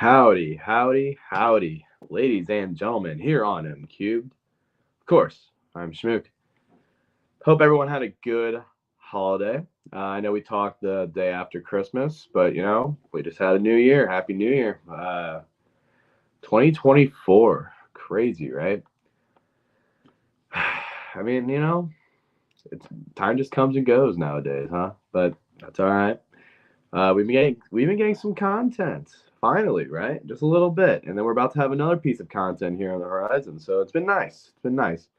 Howdy, howdy, howdy, ladies and gentlemen, here on M Cubed. Of course, I'm Schmook. Hope everyone had a good holiday. I know we talked the day after Christmas, but we just had a new year. Happy New Year. 2024. Crazy, right? I mean, it's time just comes and goes nowadays, huh? But that's all right. We've been getting some content finally, right? Just a little bit, and then we're about to have another piece of content here on the horizon. So it's been nice. It's been nice.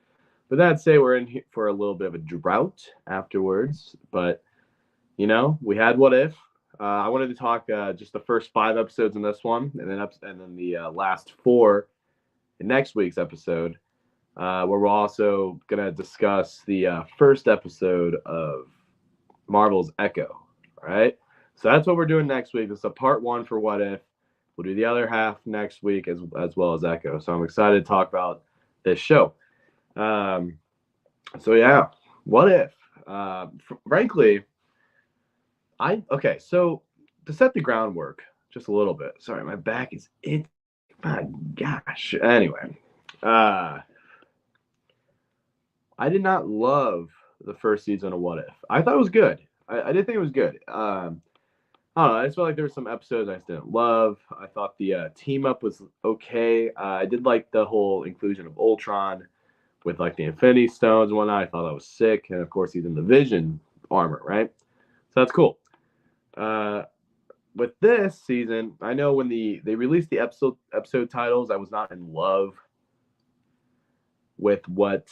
But that'd say we're in here for a little bit of a drought afterwards. But we had what if. I wanted to talk just the first 5 episodes in this one, and then the last 4 in next week's episode, where we're also gonna discuss the first episode of Marvel's Echo. All right. So that's what we're doing next week. It's a part 1 for What If. We'll do the other half next week as well as Echo. So I'm excited to talk about this show. So yeah, What If? Frankly, So to set the groundwork just a little bit. Sorry, my back is it. My gosh. Anyway, uh, I did not love the first season of What If. I thought it was good. I did think it was good. I don't know. I just felt like there were some episodes I just didn't love. I thought the team up was okay. I did like the whole inclusion of Ultron with like the Infinity Stones and whatnot. I thought that was sick, and of course he's in the Vision armor, right? So that's cool. Uh, with this season, I know when they released the episode titles, I was not in love with what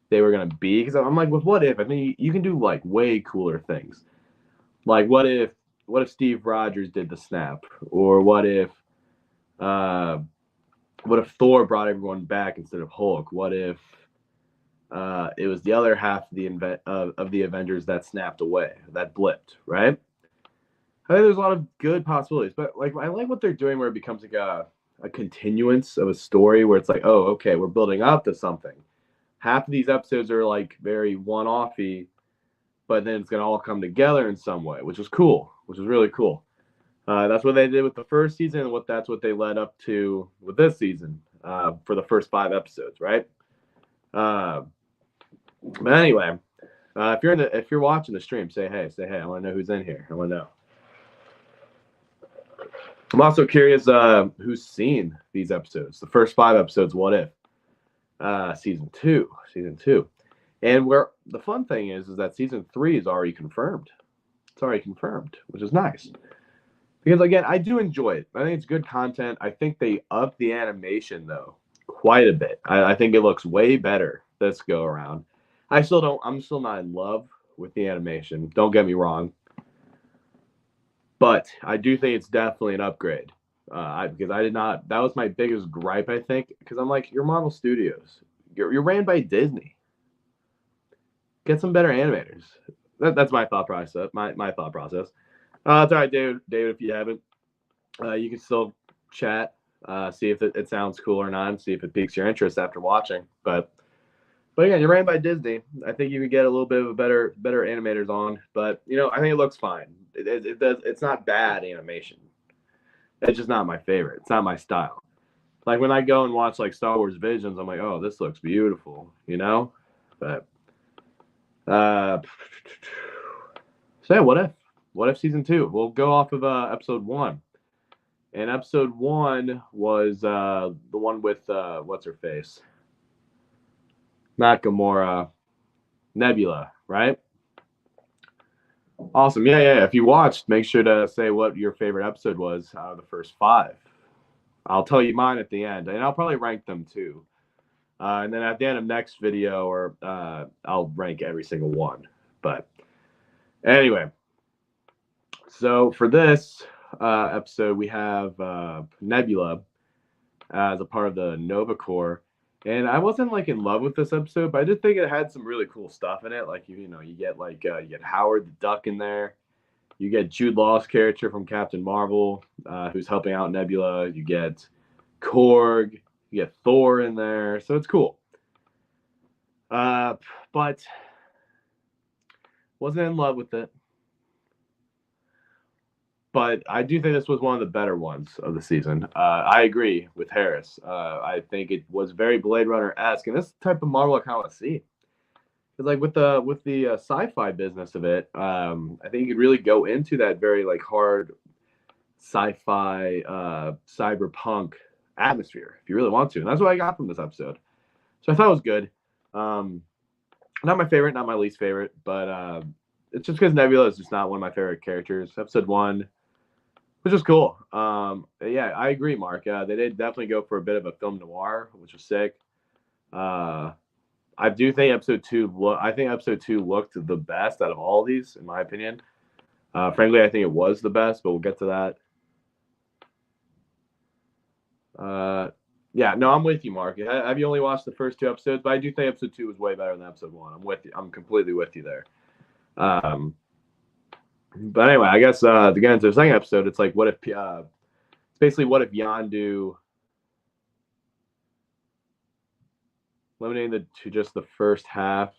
they were gonna be because I'm like, with What If, I think you can do like way cooler things. Like what if Steve Rogers did the snap, or uh, what if Thor brought everyone back instead of Hulk? What if it was the other half of the Avengers that snapped away, that blipped, right? I think there's a lot of good possibilities, but like I like what they're doing where it becomes like a continuance of a story where it's like, oh, okay, we're building up to something. Half of these episodes are like very one-offy, but then it's gonna all come together in some way, which is cool, which is really cool. That's what they did with the first season, and that's what they led up to with this season for the first 5 episodes, right? Uh, but anyway, if you're watching the stream, say hey. I want to know who's in here. I want to know. I'm also curious who's seen these episodes, the first 5 episodes. What if season two, and where the fun thing is that season 3 is already confirmed. It's already confirmed, which is nice. Because again, I do enjoy it. I think it's good content. I think they upped the animation though quite a bit. I think it looks way better this go around. I'm still not in love with the animation. Don't get me wrong. But I do think it's definitely an upgrade. Because I did not. That was my biggest gripe. I think because I'm like, you're Marvel Studios. You're ran by Disney. Get some better animators. That's my thought process. My thought process. It's all right, David. David, if you haven't, you can still chat, see if it sounds cool or not, and see if it piques your interest after watching. But again, you're ran by Disney. I think you could get a little bit of a better animators on. But I think it looks fine. It's not bad animation. It's just not my favorite. It's not my style. Like when I go and watch like Star Wars Visions, I'm like, oh, this looks beautiful, But so yeah, what if season 2? We'll go off of episode 1. And episode 1 was the one with what's her face? Not Gamora, Nebula, right? Awesome. Yeah. If you watched, make sure to say what your favorite episode was out of the first 5. I'll tell you mine at the end, and I'll probably rank them too. And then at the end of next video, or I'll rank every single one. But anyway, so for this episode, we have Nebula as a part of the Nova Corps. And I wasn't like in love with this episode, but I did think it had some really cool stuff in it. Like you get you get Howard the Duck in there. You get Jude Law's character from Captain Marvel, who's helping out Nebula. You get Korg. You get Thor in there, so it's cool. But wasn't in love with it. but I do think this was one of the better ones of the season. I agree with Harris. I think it was very Blade Runner esque, and this type of Marvel I kind of want to see. Because like with the sci-fi business of it, I think you could really go into that very like hard sci-fi cyberpunk atmosphere if you really want to, and that's what I got from this episode. So I thought it was good. Not my favorite, not my least favorite, but it's just because Nebula is just not one of my favorite characters. Episode 1, which was cool. Yeah, I agree, Mark. They did definitely go for a bit of a film noir, which was sick. I do think episode 2. I think episode 2 looked the best out of all of these, in my opinion. Frankly, I think it was the best, but we'll get to that. Yeah, no, I'm with you, Mark. Have you only watched the first 2 episodes? But I do think episode 2 was way better than episode 1. I'm with you. I'm completely with you there. But anyway, I guess to get into the second episode, it's like, what if? It's basically what if Yondu limiting to just the first half.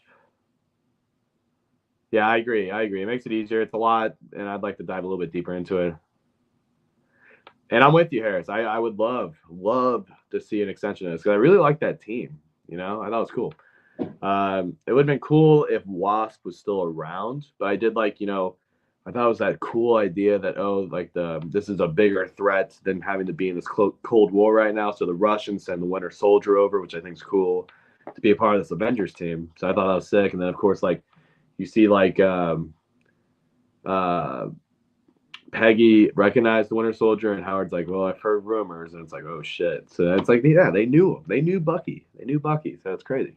Yeah, I agree. It makes it easier. It's a lot, and I'd like to dive a little bit deeper into it. And I'm with you, Harris. I would love to see an extension of this because I really like that team. I thought it was cool. It would have been cool if Wasp was still around, but I did like, I thought it was that cool idea that this is a bigger threat than having to be in this Cold War right now. So the Russians send the Winter Soldier over, which I think is cool to be a part of this Avengers team. So I thought that was sick. And then of course, like you see Peggy recognized the Winter Soldier, and Howard's like, "Well, I've heard rumors," and it's like, "Oh shit!" So it's like, yeah, they knew him. They knew Bucky. So it's crazy.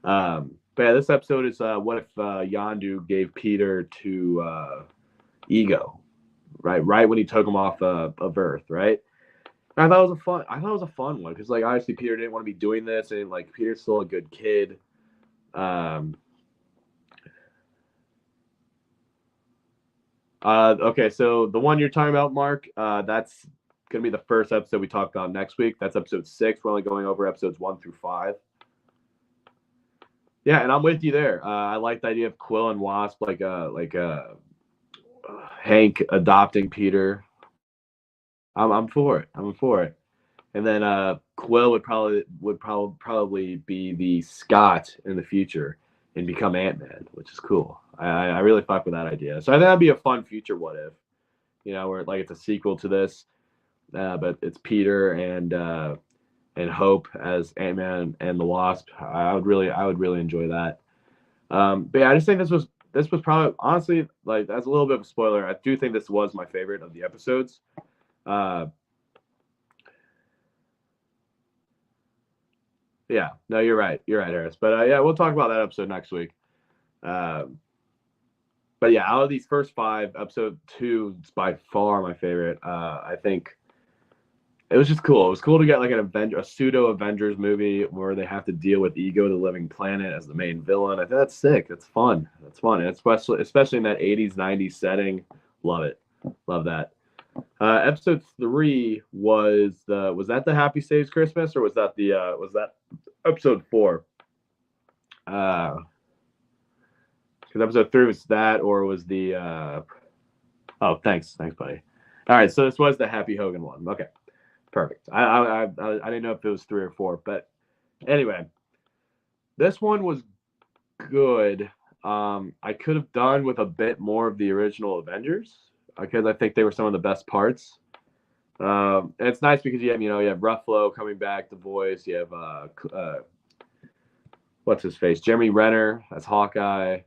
But yeah, this episode is what if Yondu gave Peter to Ego, right when he took him off of Earth, right? And I thought it was a fun one because like obviously Peter didn't want to be doing this, and like Peter's still a good kid. Okay, so the one you're talking about, Mark, that's gonna be the first episode we talk about next week. That's episode 6. We're only going over episodes 1 through 5. Yeah, and I'm with you there. I like the idea of Quill and Wasp, like Hank adopting Peter. I'm for it. And then Quill would probably be the Scott in the future and become Ant-Man, which is cool. I really fuck with that idea. So I think that'd be a fun future what if, where like it's a sequel to this, but it's Peter and Hope as Ant-Man and the Wasp. I would really enjoy that. But yeah, I just think this was probably honestly like that's a little bit of a spoiler. I do think this was my favorite of the episodes. Yeah, no, you're right, Harris. But yeah, we'll talk about that episode next week. But yeah, out of these first 5, episode 2 is by far my favorite. I think it was just cool. It was cool to get like a pseudo Avengers movie where they have to deal with Ego, the Living Planet, as the main villain. I think that's sick. That's fun. And especially in that 80s, 90s setting. Love it. Love that. Episode 3 was that the Happy Saves Christmas, or was that episode 4? Because episode 3 was that, or was the oh, thanks, buddy. All right, so this was the Happy Hogan one. Okay, perfect. I didn't know if it was 3 or 4, but anyway, this one was good. I could have done with a bit more of the original Avengers because I think they were some of the best parts. And it's nice because you have Ruffalo coming back, the voice. You have what's his face, Jeremy Renner as Hawkeye.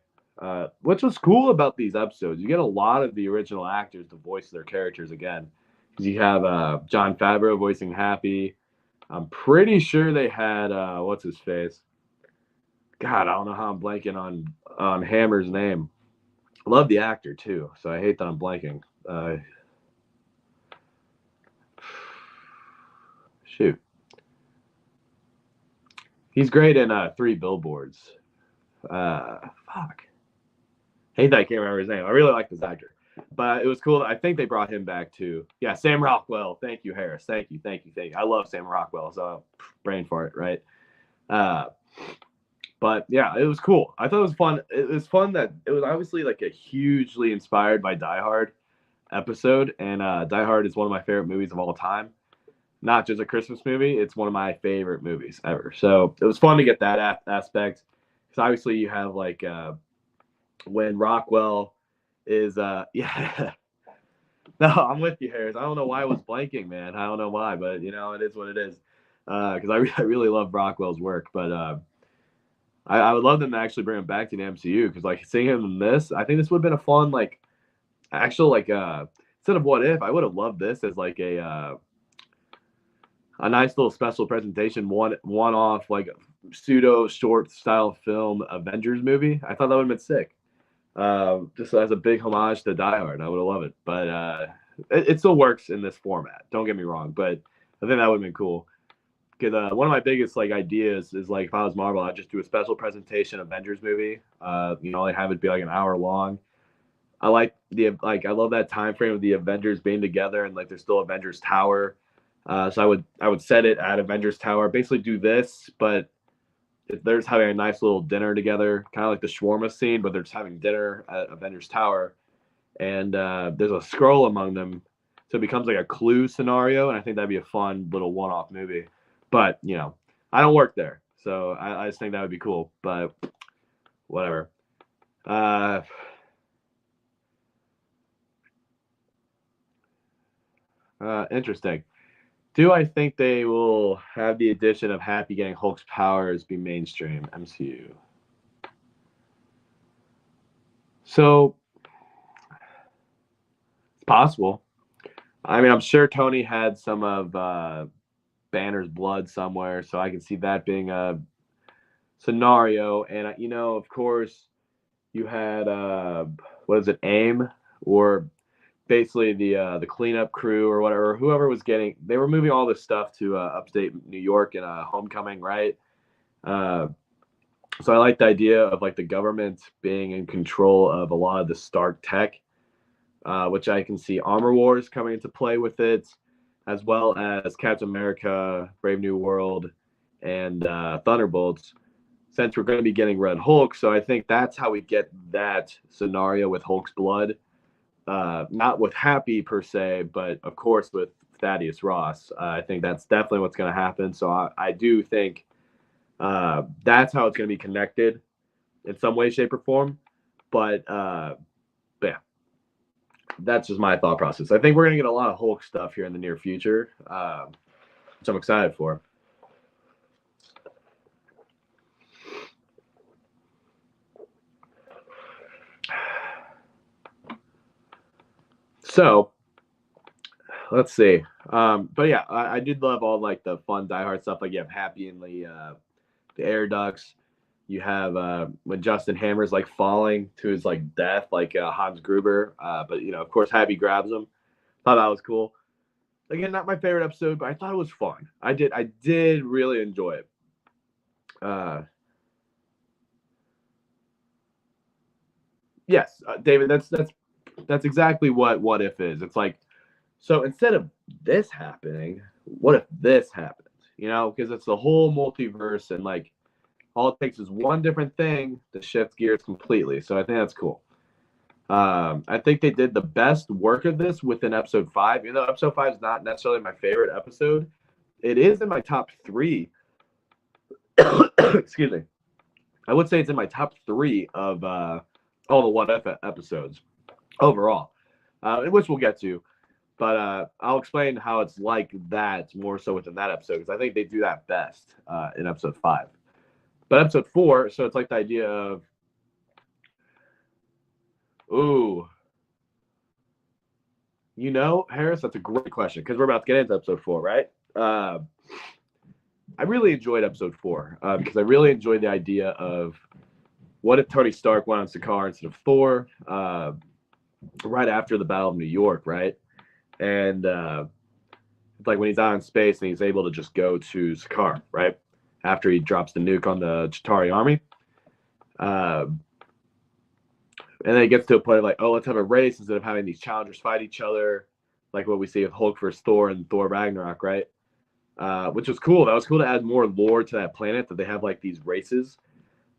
Which was cool about these episodes, you get a lot of the original actors to voice their characters again. Because you have Jon Favreau voicing Happy. I'm pretty sure they had what's his face. God, I don't know how I'm blanking on Hammer's name. I love the actor too, so I hate that I'm blanking. Shoot, he's great in 3 Billboards. Fuck. Hate that I can't remember his name. I really like this actor, but it was cool. I think they brought him back too. Yeah, Sam Rockwell. Thank you, Harris. Thank you. I love Sam Rockwell. So brain fart, right? But yeah, it was cool. I thought it was fun. It was fun that it was obviously like a hugely inspired by Die Hard. episode, and Die Hard is one of my favorite movies of all time. Not just a Christmas movie; it's one of my favorite movies ever. So it was fun to get that aspect, because obviously you have like when Rockwell is yeah. No, I'm with you, Harris. I don't know why I was blanking, man. I don't know why, but it is what it is. Because I really love Rockwell's work, but I would love them to actually bring him back to the MCU, because like seeing him in this, I think this would have been a fun like actual like instead of What If, I would have loved this as like a nice little special presentation, one off like pseudo short style film Avengers movie. I thought that would have been sick. Just as a big homage to Die Hard, I would have loved it. But it still works in this format. Don't get me wrong, but I think that would have been cool. Because one of my biggest like ideas is like if I was Marvel, I'd just do a special presentation Avengers movie. Like have it be like an hour long. I I love that time frame of the Avengers being together, and like there's still Avengers Tower. So I would set it at Avengers Tower. Basically do this, but they're just having a nice little dinner together, kind of like the shawarma scene, but they're just having dinner at Avengers Tower, and there's a scroll among them, so it becomes like a Clue scenario, and I think that'd be a fun little one-off movie. But I don't work there, so I just think that would be cool. But whatever. Interesting. Do I think they will have the addition of Happy getting Hulk's powers be mainstream MCU? So it's possible. I mean, I'm sure Tony had some of Banner's blood somewhere, so I can see that being a scenario. And of course, you had what is it, AIM, or basically the cleanup crew or whatever, or whoever was they were moving all this stuff to upstate New York in Homecoming, right? Uh, so I like the idea of like the government being in control of a lot of the Stark tech, which I can see Armor Wars coming into play with it, as well as Captain America, Brave New World, and Thunderbolts, since we're going to be getting Red Hulk. So I think that's how we get that scenario with Hulk's blood. Not with Happy per se, but of course with Thaddeus Ross. I think that's definitely what's going to happen. So I do think that's how it's going to be connected in some way, shape, or form. But yeah, that's just my thought process. I think we're going to get a lot of Hulk stuff here in the near future, which I'm excited for. So let's see. But yeah, I did love all like the fun Die Hard stuff. Like you have Happy in the air ducts. You have when Justin Hammer's like falling to his like death, like Hans Gruber. But of course, Happy grabs him. Thought that was cool. Again, not my favorite episode, but I thought it was fun. I did really enjoy it. Yes, David, that's exactly what if is. It's like, so instead of this happening, what if this happens? Because it's the whole multiverse, and like all it takes is one different thing to shift gears completely. So I think that's cool. I think they did the best work of this within episode 5. Even though episode 5 is not necessarily my favorite episode, it is in my top 3. Excuse me. I would say it's in my top 3 of all the What If episodes overall, which we'll get to. But I'll explain how it's like that more so within that episode, because I think they do that best in episode 5. But episode 4, so it's like the idea of, Harris, that's a great question, because we're about to get into episode 4, right? I really enjoyed episode 4 because I really enjoyed the idea of what if Tony Stark went on Sakaar instead of Thor right after the Battle of New York, right? And like when he's out in space and he's able to just go to Sakaar, right? After he drops the nuke on the Chitauri army. And then it gets to a point like, let's have a race instead of having these challengers fight each other, like what we see with Hulk versus Thor and Thor Ragnarok, right? Which was cool. That was cool to add more lore to that planet, that they have like these races.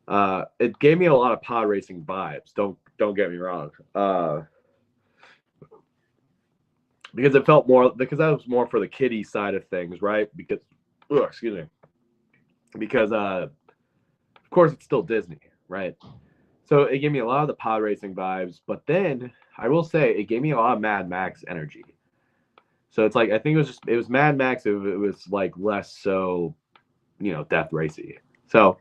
It gave me a lot of pod racing vibes. Don't get me wrong. because it felt more, because that was more for the kiddie side of things, right? Because, excuse me, because of course it's still Disney, right? So it gave me a lot of the pod racing vibes, but then I will say it gave me a lot of Mad Max energy. So it's like I think it was Mad Max. It was like less so, death racy. So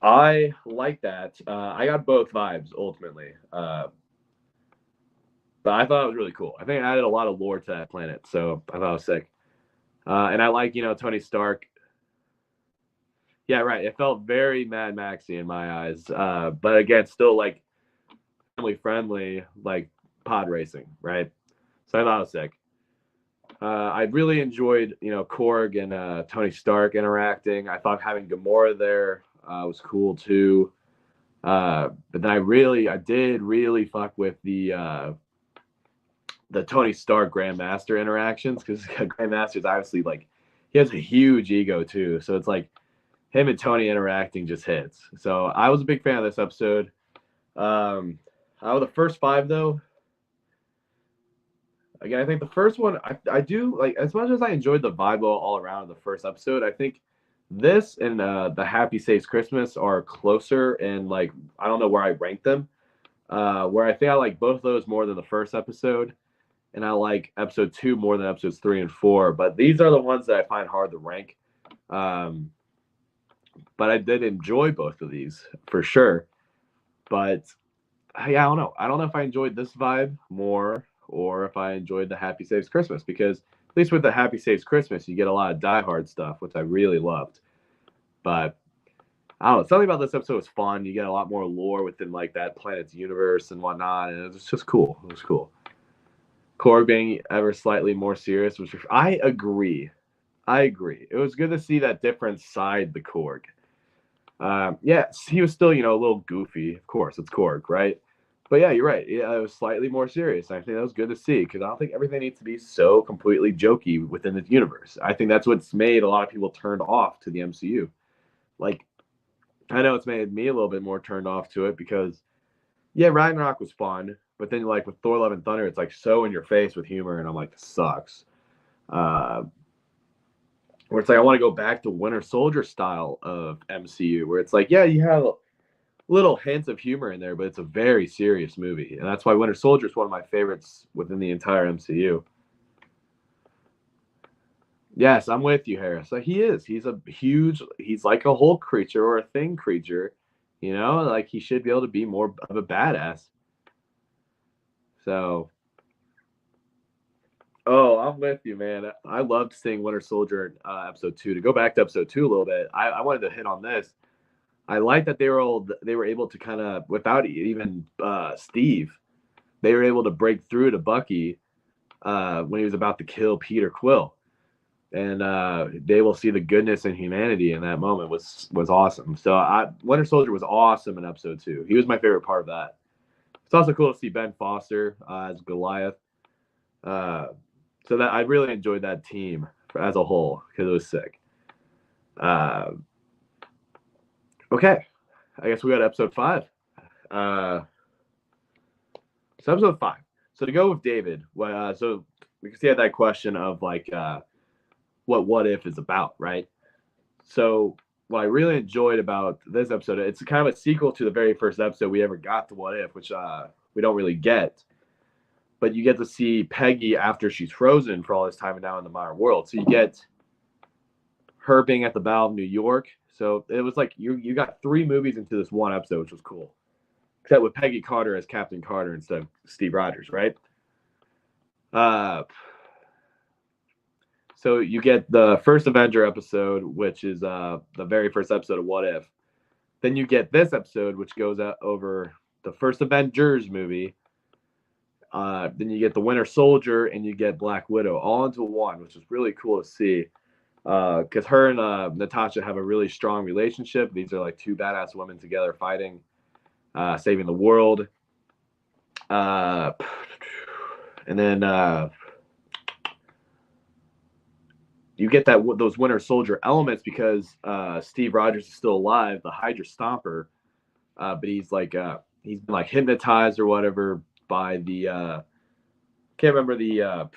I like that. I got both vibes ultimately, but I thought it was really cool. I think it added a lot of lore to that planet, so I thought it was sick. And I like Tony Stark. Yeah, right. It felt very Mad Maxy in my eyes, but again, still like family friendly, like pod racing, right? So I thought it was sick. I really enjoyed, Korg and Tony Stark interacting. I thought having Gamora there was cool too. But then I did really fuck with the Tony Stark Grandmaster interactions, because Grandmaster's obviously like he has a huge ego too. So it's like him and Tony interacting just hits. So I was a big fan of this episode. Out of the first five though, again, I think the first one I do like, as much as I enjoyed the vibe all around of the first episode. I think this and the Happy Saves Christmas are closer, and like I don't know where I rank them. Where I think I like both of those more than the first episode, and I like episode 2 more than episodes 3 and 4. But these are the ones that I find hard to rank. But I did enjoy both of these for sure. But yeah, I don't know. I don't know if I enjoyed this vibe more or if I enjoyed the Happy Saves Christmas, because at least with the Happy Saves Christmas, you get a lot of Die Hard stuff, which I really loved. But I don't know. Something about this episode was fun. You get a lot more lore within like that planet's universe and whatnot, and it was just cool. It was cool. Korg being ever slightly more serious, which I agree. I agree. It was good to see that different side the Korg. Yes, he was still, a little goofy. Of course, it's Korg, right? But yeah, you're right. Yeah, it was slightly more serious. I think that was good to see, because I don't think everything needs to be so completely jokey within the universe. I think that's what's made a lot of people turned off to the MCU. Like, I know it's made me a little bit more turned off to it because, yeah, Ragnarok was fun, but then like with Thor: Love and Thunder, it's like so in your face with humor, and I'm like, this sucks. Uh, where it's like I want to go back to Winter Soldier style of MCU, where it's like, yeah, you have little hints of humor in there, but it's a very serious movie, and that's why Winter Soldier is one of my favorites within the entire MCU. Yes, I'm with you, Harris. Like he is. He's like a Hulk creature or a Thing creature, like he should be able to be more of a badass. So, oh, I'm with you, man. I loved seeing Winter Soldier episode 2. To go back to episode 2 a little bit, I wanted to hit on this. I like that they were able to kind of, without even Steve, they were able to break through to Bucky when he was about to kill Peter Quill, and they will see the goodness and humanity in that moment was awesome. So Winter Soldier was awesome in episode 2. He was my favorite part of that. It's also cool to see Ben Foster as Goliath. So that I really enjoyed that team as a whole because it was sick. Okay, I guess we got episode 5. So episode 5. So to go with David, so because he had that question of like what if is about, right? So what I really enjoyed about this episode, it's kind of a sequel to the very first episode we ever got to What If, which we don't really get. But you get to see Peggy after she's frozen for all this time and now in the modern world. So you get her being at the Battle of New York. So it was like you got 3 movies into this one episode, which was cool. Except with Peggy Carter as Captain Carter instead of Steve Rogers, right? So you get the first Avenger episode, which is the very first episode of What If. Then you get this episode, which goes over the first Avengers movie. Then you get the Winter Soldier and you get Black Widow all into one, which is really cool to see. Because her and Natasha have a really strong relationship. These are like 2 badass women together fighting, saving the world. And then you get those Winter Soldier elements because Steve Rogers is still alive, the Hydra Stomper, but he's been like hypnotized or whatever by the can't remember the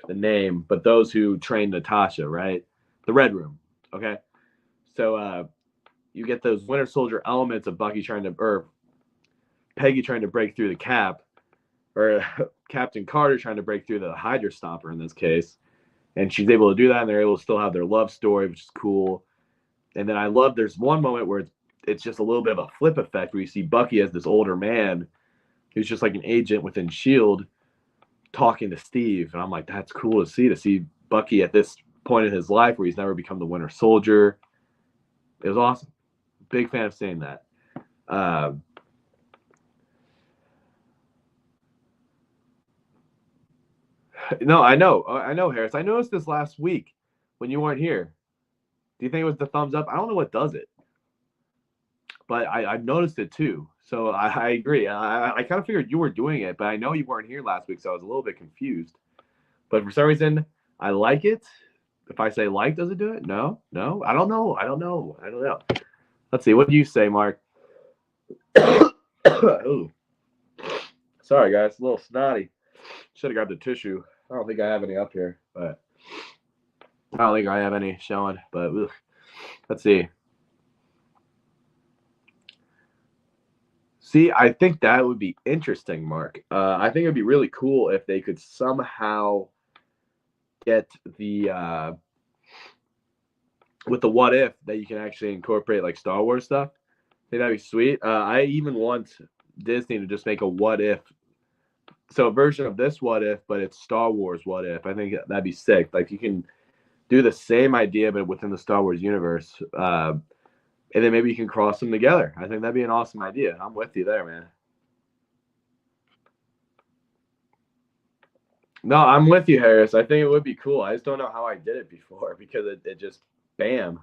name, but those who trained Natasha, right? The Red Room. Okay, so you get those Winter Soldier elements of Bucky trying to, or Peggy trying to break through the Cap, or Captain Carter trying to break through the Hydra Stopper in this case, and she's able to do that, and they're able to still have their love story, which is cool. And then I love there's one moment where it's just a little bit of a flip effect where you see Bucky as this older man who's just like an agent within Shield talking to Steve, and I'm like, that's cool to see Bucky at this point in his life where he's never become the Winter Soldier. It was awesome. Big fan of seeing that. No, I know, Harris. I noticed this last week when you weren't here. Do you think it was the thumbs up? I don't know what does it, but I've noticed it too. So I agree. I kind of figured you were doing it, but I know you weren't here last week, so I was a little bit confused. But for some reason, I like it. If I say like, does it do it? No. I don't know. Let's see. What do you say, Mark? Ooh. Sorry, guys. A little snotty. Should have grabbed a tissue. I don't think I have any up here, but I don't think I have any showing. But ugh. Let's see. See, I think that would be interesting, Mark. I think it would be really cool if they could somehow get the with the what if that you can actually incorporate like Star Wars stuff. I think that'd be sweet. I even want Disney to just make a what if, so a version of this what if, but it's Star Wars what if. I think that'd be sick. Like you can do the same idea but within the Star Wars universe, and then maybe you can cross them together. I think that'd be an awesome idea. I'm with you there, man. No, I'm with you, Harris. I think it would be cool. I just don't know how I did it before because it just bam.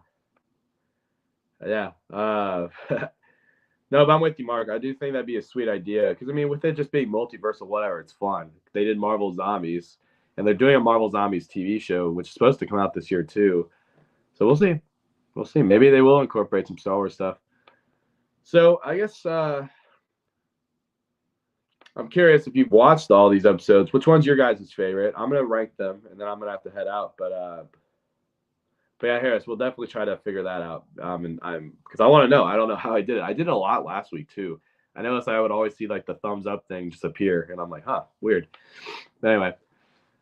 Yeah. No, but I'm with you, Mark. I do think that'd be a sweet idea because I mean, with it just being multiversal, whatever, it's fun. They did Marvel Zombies, and they're doing a Marvel Zombies TV show, which is supposed to come out this year too. So we'll see. We'll see. Maybe they will incorporate some Star Wars stuff. So I guess I'm curious if you've watched all these episodes. Which one's your guys' favorite? I'm gonna rank them, and then I'm gonna have to head out. But yeah, Harris, we'll definitely try to figure that out. And I'm because I want to know. I don't know how I did it. I did it a lot last week too. I noticed I would always see like the thumbs up thing just appear, and I'm like, huh, weird. But anyway,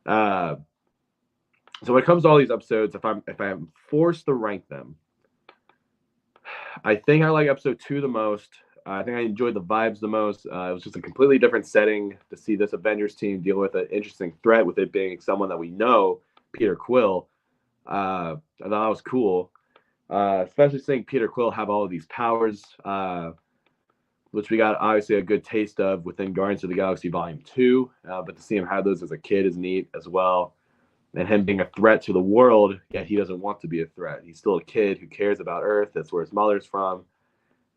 so when it comes to all these episodes, if I'm forced to rank them, I think I like episode 2 the most. I think I enjoyed the vibes the most. It was just a completely different setting to see this Avengers team deal with an interesting threat, with it being someone that we know, Peter Quill. I thought that was cool, especially seeing Peter Quill have all of these powers, which we got obviously a good taste of within Guardians of the Galaxy Volume 2. But to see him have those as a kid is neat as well. And him being a threat to the world, yet he doesn't want to be a threat. He's still a kid who cares about Earth. That's where his mother's from.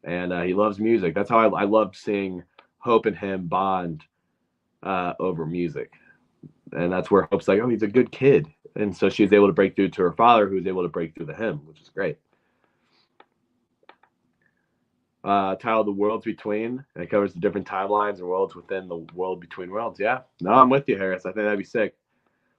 And he loves music. That's how I loved seeing Hope and him bond over music. And that's where Hope's like, oh, he's a good kid. And so she was able to break through to her father, who was able to break through to him, which is great. Titled The Worlds Between. And it covers the different timelines and worlds within the world between worlds. Yeah. No, I'm with you, Harris. I think that'd be sick.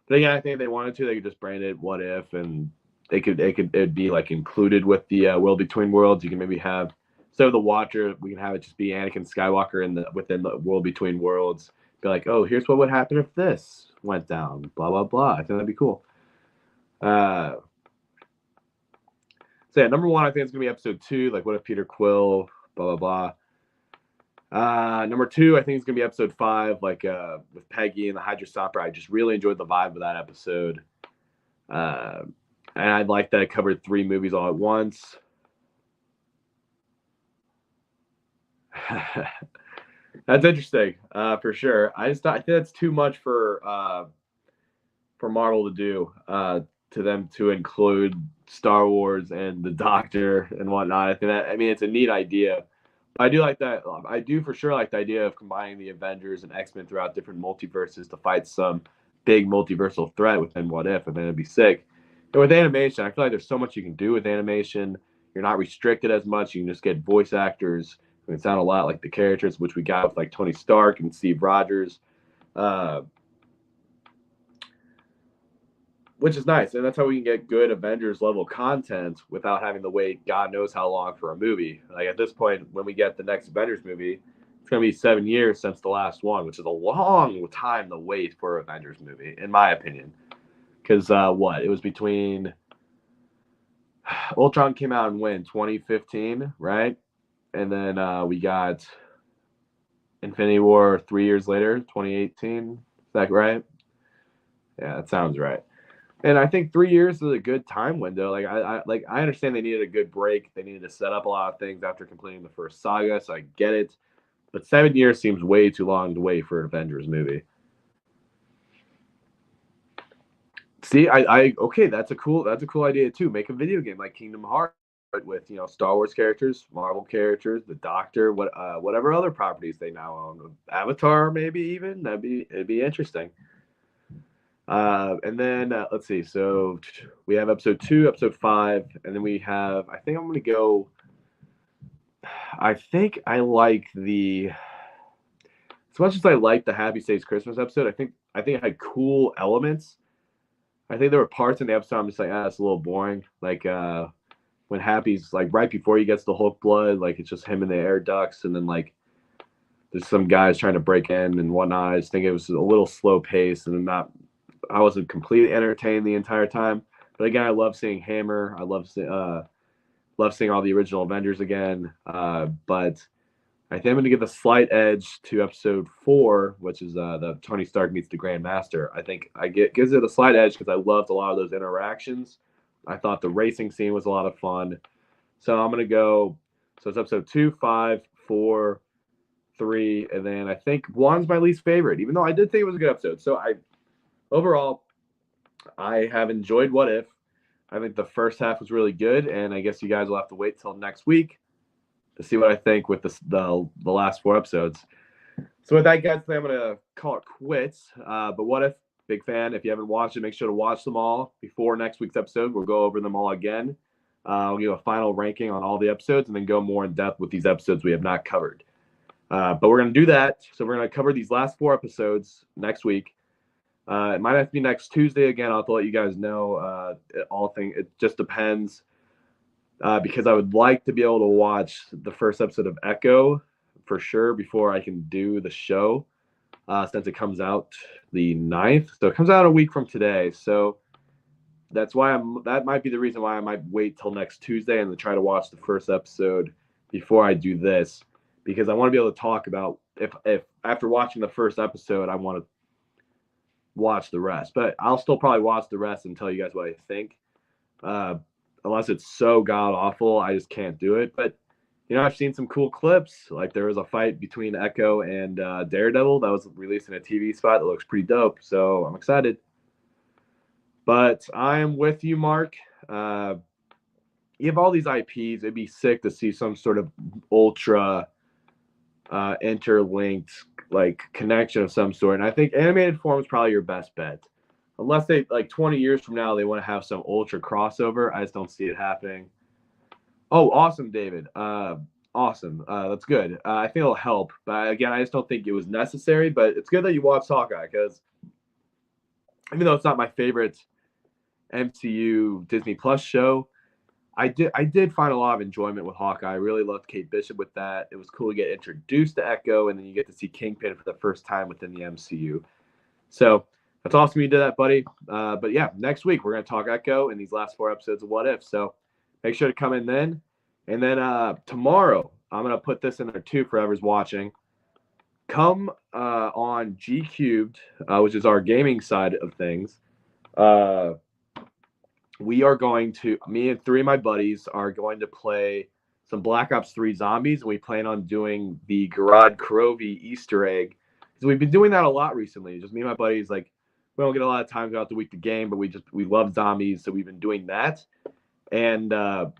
But again, I think if they wanted to, they could just brand it What If, and it'd be like included with the World Between Worlds. You can maybe have, so the Watcher, we can have it just be Anakin Skywalker within the World Between Worlds. Be like, oh, here's what would happen if this went down. Blah blah blah. I think that'd be cool. So yeah, number 1, I think it's gonna be episode 2. Like, what if Peter Quill? Blah blah blah. Number 2, I think it's gonna be episode 5, like with Peggy and the Hydra Stopper. I just really enjoyed the vibe of that episode. And I like that it covered 3 movies all at once. That's interesting, for sure. I think that's too much for Marvel to do, to them to include Star Wars and the Doctor and whatnot. I mean, it's a neat idea. I do like that. I do for sure like the idea of combining the Avengers and X-Men throughout different multiverses to fight some big multiversal threat within What If. I mean, it'd be sick. And with animation, I feel like there's so much you can do with animation. You're not restricted as much. You can just get voice actors who can sound a lot like the characters, which we got with like Tony Stark and Steve Rogers. which is nice, and that's how we can get good Avengers level content without having to wait God knows how long for a movie. Like at this point, when we get the next Avengers movie, it's going to be 7 years since the last one, which is a long time to wait for an Avengers movie, in my opinion. Because it was between Ultron came out in when 2015, right? And then we got Infinity War 3 years later, 2018. Is that right? Yeah, that sounds right. And I think 3 years is a good time window. I understand they needed a good break. They needed to set up a lot of things after completing the first saga, so I get it. But 7 years seems way too long to wait for an Avengers movie. See, okay, that's a cool idea too. Make a video game like Kingdom Hearts with Star Wars characters, Marvel characters, the Doctor, whatever other properties they now own, Avatar maybe even. It'd be interesting. And then let's see. So we have episode 2, episode 5, and then we have. I think I'm gonna go. I think I like the. As much as I like the Happy Stays Christmas episode, I think it had cool elements. I think there were parts in the episode I'm just like, it's a little boring. Like when Happy's like right before he gets the Hulk blood, like it's just him in the air ducts, and then like there's some guys trying to break in and whatnot. I just think it was a little slow pace and not. I wasn't completely entertained the entire time. But again, I love seeing Hammer. I love seeing all the original Avengers again. But I think I'm going to give a slight edge to episode 4, which is the Tony Stark meets the Grand Master. I think gives it a slight edge because I loved a lot of those interactions. I thought the racing scene was a lot of fun. So I'm going to go. So it's episode 2, 5, 4, 3, and then I think 1's my least favorite, even though I did think it was a good episode. So overall, I have enjoyed What If. I think the first half was really good, and I guess you guys will have to wait till next week to see what I think with the last 4 episodes. So with that, guys, I'm going to call it quits. But What If, big fan. If you haven't watched it, make sure to watch them all before next week's episode. We'll go over them all again. I'll give a final ranking on all the episodes and then go more in depth with these episodes we have not covered. But we're going to do that. So we're going to cover these last 4 episodes next week. It might have to be next Tuesday again. I'll have to let you guys know. It just depends because I would like to be able to watch the first episode of Echo for sure before I can do the show since it comes out the 9th. So it comes out a week from today. So that's why that might be the reason why I might wait till next Tuesday and then try to watch the first episode before I do this, because I want to be able to talk about if after watching the first episode I want to watch the rest. But I'll still probably watch the rest and tell you guys what I think. Unless it's so god awful, I just can't do it. But I've seen some cool clips. Like there was a fight between Echo and Daredevil that was released in a TV spot that looks pretty dope. So I'm excited. But I am with you, Mark. You have all these IPs. It'd be sick to see some sort of ultra interlinked like connection of some sort. And I think animated form is probably your best bet. Unless they 20 years from now they want to have some ultra crossover. I just don't see it happening. Oh, awesome, David. Awesome. That's good. I think it'll help. But again, I just don't think it was necessary. But it's good that you watched Hawkeye, because even though it's not my favorite MCU Disney Plus show, I did find a lot of enjoyment with Hawkeye. I really loved Kate Bishop with that. It was cool to get introduced to Echo, and then you get to see Kingpin for the first time within the MCU. So that's awesome you did that, buddy. But yeah, next week we're going to talk Echo in these last 4 episodes of What If. So make sure to come in then. And then tomorrow, I'm going to put this in there too for whoever's watching. Come on G Cubed, which is our gaming side of things. We are going to, me and 3 of my buddies are going to play some Black Ops 3 Zombies, and we plan on doing the Garad Krovi Easter egg. So we've been doing that a lot recently. Just me and my buddies, we don't get a lot of time throughout the week to game, but we love zombies, so we've been doing that. And I'm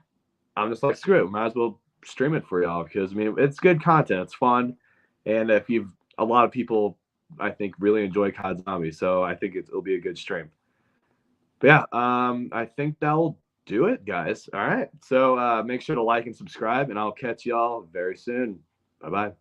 just like, screw it, we might as well stream it for y'all, because it's good content, it's fun, and a lot of people I think really enjoy COD Zombies, so I think it'll be a good stream. But yeah, I think that'll do it, guys. All right. So make sure to like and subscribe, and I'll catch y'all very soon. Bye-bye.